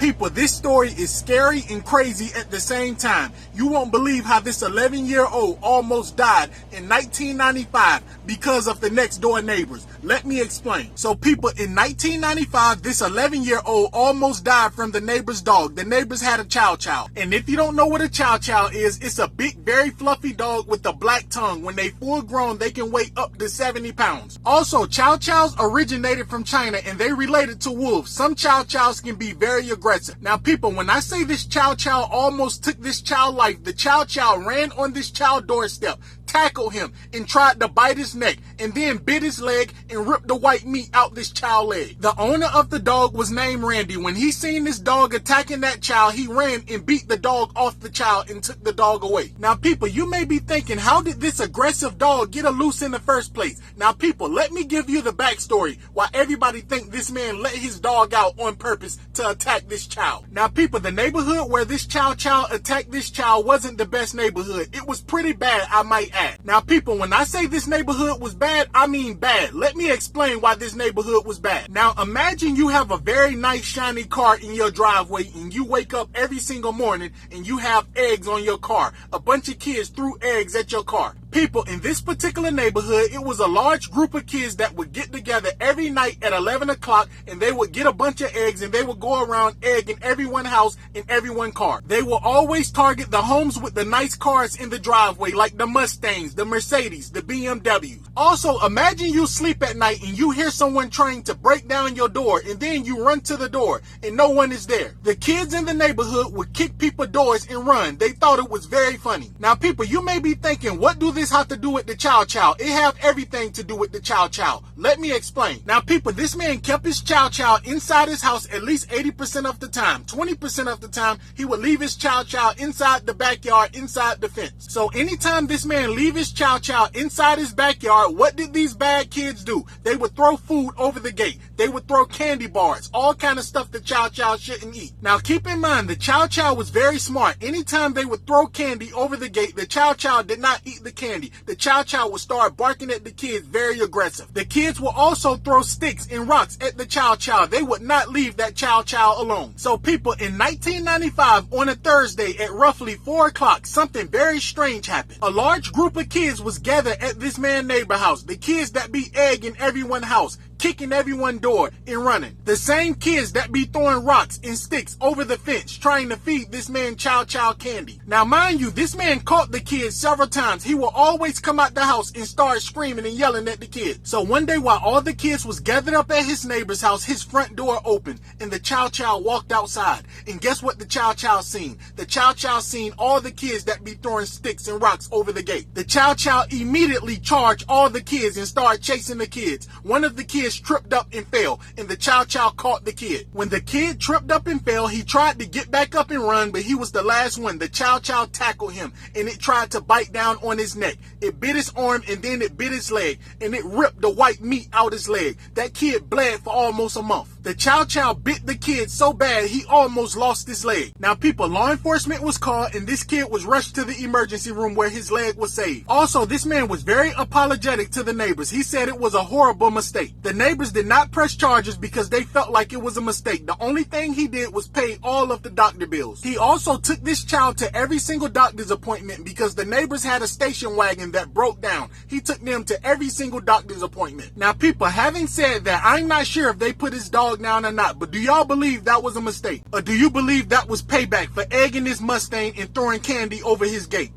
people, this story is scary and crazy at the same time. You won't believe how this 11-year-old almost died in 1995 because of the next door neighbors. Let me explain. So people, in 1995, this 11-year-old almost died from the neighbor's dog. The neighbors had a chow chow. And if you don't know what a chow chow is, it's a big, very fluffy dog with a black tongue. When they full grown, they can weigh up to 70 pounds. Also, chow chows originated from China and they related to wolves. Some chow chows can be very aggressive. Now people, when I say this chow chow almost took this chow life, the chow chow ran on this chow doorstep, tackled him, and tried to bite his neck, and then bit his leg and ripped the white meat out this chow leg. The owner of the dog was named Randy. When he seen this dog attacking that chow, he ran and beat the dog off the chow and took the dog away. Now people, you may be thinking, how did this aggressive dog get loose in the first place? Now people, let me give you the backstory why everybody think this man let his dog out on purpose to attack this chow. Now people, the neighborhood where this chow chow attacked this chow wasn't the best neighborhood. It was pretty bad, I might add. Now people, when I say this neighborhood was bad, I mean bad. Let me explain why this neighborhood was bad. Now imagine you have a very nice shiny car in your driveway and you wake up every single morning and you have eggs on your car. A bunch of kids threw eggs at your car. People, in this particular neighborhood, it was a large group of kids that would get together every night at 11 o'clock and they would get a bunch of eggs and they would go around egging everyone's house and everyone's car. They will always target the homes with the nice cars in the driveway, like the Mustangs, the Mercedes, the BMWs. Also, imagine you sleep at night and you hear someone trying to break down your door and then you run to the door and no one is there. The kids in the neighborhood would kick people's doors and run. They thought it was very funny. Now people, you may be thinking, what do this have to do with the chow chow? It have everything to do with the chow chow. Let me explain. Now people, this man kept his chow chow inside his house at least 80% of the time. 20% of the time, he would leave his chow chow inside the backyard, inside the fence. So anytime this man leave his chow chow inside his backyard, what did these bad kids do? They would throw food over the gate. They would throw candy bars, all kind of stuff the chow chow shouldn't eat. Now keep in mind, the chow chow was very smart. Anytime they would throw candy over the gate, the chow chow did not eat the candy. The chow chow would start barking at the kids, very aggressive. The kids will also throw sticks and rocks at the chow chow. They would not leave that chow chow alone. So people, in 1995, on a Thursday at roughly 4 o'clock, something very strange happened. A large group of kids was gathered at this man's neighbor house. The kids that be egging everyone's house, kicking everyone's door and running. The same kids that be throwing rocks and sticks over the fence trying to feed this man chow chow candy. Now mind you, this man caught the kids several times. He will always come out the house and start screaming and yelling at the kids. So one day while all the kids was gathered up at his neighbor's house, his front door opened and the chow chow walked outside. And guess what the chow chow seen? The chow chow seen all the kids that be throwing sticks and rocks over the gate. The chow chow immediately charged all the kids and started chasing the kids. One of the kids tripped up and fell, and the chow chow caught the kid. When the kid tripped up and fell, he tried to get back up and run, but he was the last one. The chow chow tackled him and it tried to bite down on his neck. It bit his arm and then it bit his leg and it ripped the white meat out his leg. That kid bled for almost a month. The chow chow bit the kid so bad he almost lost his leg. Now people, law enforcement was called and this kid was rushed to the emergency room where his leg was saved. Also, this man was very apologetic to the neighbors. He said it was a horrible mistake. The neighbors did not press charges because they felt like it was a mistake. The only thing he did was pay all of the doctor bills. He also took this child to every single doctor's appointment because the neighbors had a station wagon that broke down. He took them to every single doctor's appointment. Now people, having said that, I'm not sure if they put his dog down or not, but do y'all believe that was a mistake? Or do you believe that was payback for egging this Mustang and throwing candy over his gate?